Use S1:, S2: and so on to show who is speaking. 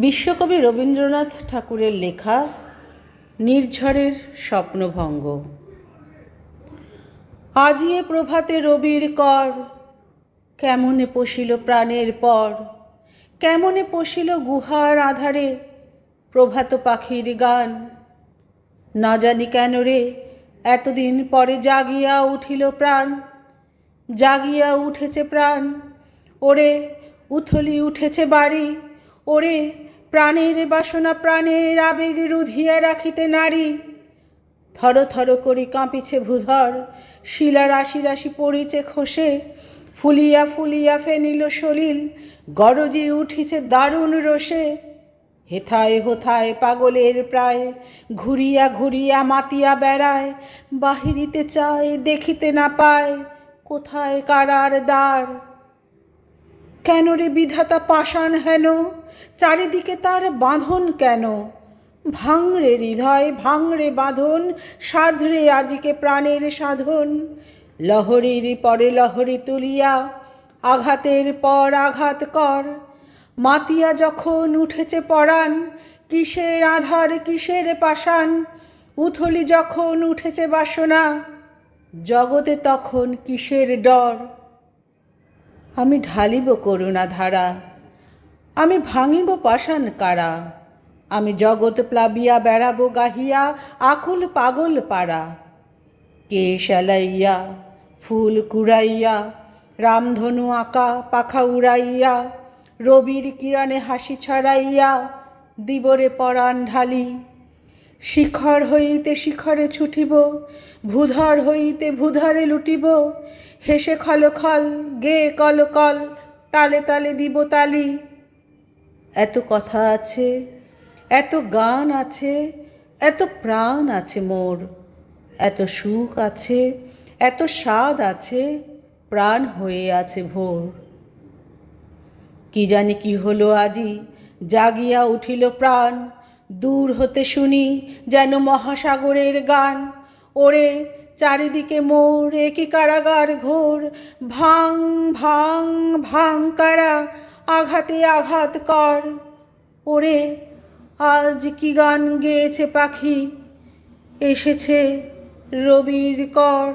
S1: বিশ্বকবি রবীন্দ্রনাথ ঠাকুরের লেখা নির্ঝরের স্বপ্নভঙ্গ। আজি এ প্রভাতে রবির কর, কেমনে পশিল প্রাণের পর, কেমনে পশিল গুহার আধারে প্রভাত পাখির গান। না জানি কেন রে এতদিন পরে জাগিয়া উঠিল প্রাণ, জাগিয়া উঠেছে প্রাণ। ওরে উথলি উঠেছে বাড়ি, ওরে প্রাণের বাসনা প্রাণের আবেগ রুধিয়া রাখিতে নারী। থর থর করি কাঁপিছে ভূধর, শিলা রাশি রাশি পড়িছে খসে, ফুলিয়া ফুলিয়া ফেনিল সলিল, গরজি উঠিছে দারুণ রোষে। হেথায় হোথায় পাগলের প্রায়, ঘুরিয়া ঘুরিয়া মাতিয়া বেড়ায়, বাহিরিতে চায় দেখিতে না পায়, কোথায় কারার দ্বার। কেন রে বিধাতা পাষাণ হেন, চারিদিকে তার বাঁধন কেন? ভাঙরে হৃদয় ভাঙরে বাঁধন, সাধরে আজিকে প্রাণের সাধন। লহরীর পরে লহরী তুলিয়া আঘাতের পর আঘাত কর। মাতিয়া যখন উঠেছে পরাণ, কিসের আধার কিসের পাষাণ। উথলি যখন উঠেছে বাসনা, জগতে তখন কিসের ডর। আমি ঢালিব করুণা ধারা, আমি ভাঙিব পাষাণ কারা। আমি জগৎ প্লাবিয়া বেড়াবো গাহিয়া আকুল পাগল পাড়া। কেশ এলাইয়া ফুল কুড়াইয়া, রামধনু আঁকা পাখা উড়াইয়া, রবির কিরণে হাসি ছড়াইয়া দিবরে পরাণ ঢালি। শিখর হইতে শিখরে ছুটিব, ভূধর হইতে ভূধরে লুটিব। হেসে খলখল গে কলকল, তালে তালে দিব তালি। এত কথা আছে, এত গান আছে, এত প্রাণ আছে মোর। এত সুখ আছে, এত স্বাদ আছে, প্রাণ হয়ে আছে ভোর। কি জানি কি হলো আজি, জাগিয়া উঠিল প্রাণ। দূর হতে শুনি যেন মহাসাগরের গান। ওরে চারিদিকে মোর একই কারাগার ঘোর। ভাং ভাং ভাং কারা, আঘাতে আঘাত কর। ওরে আজ কি গান গেয়েছে পাখি, এসেছে রবির কর।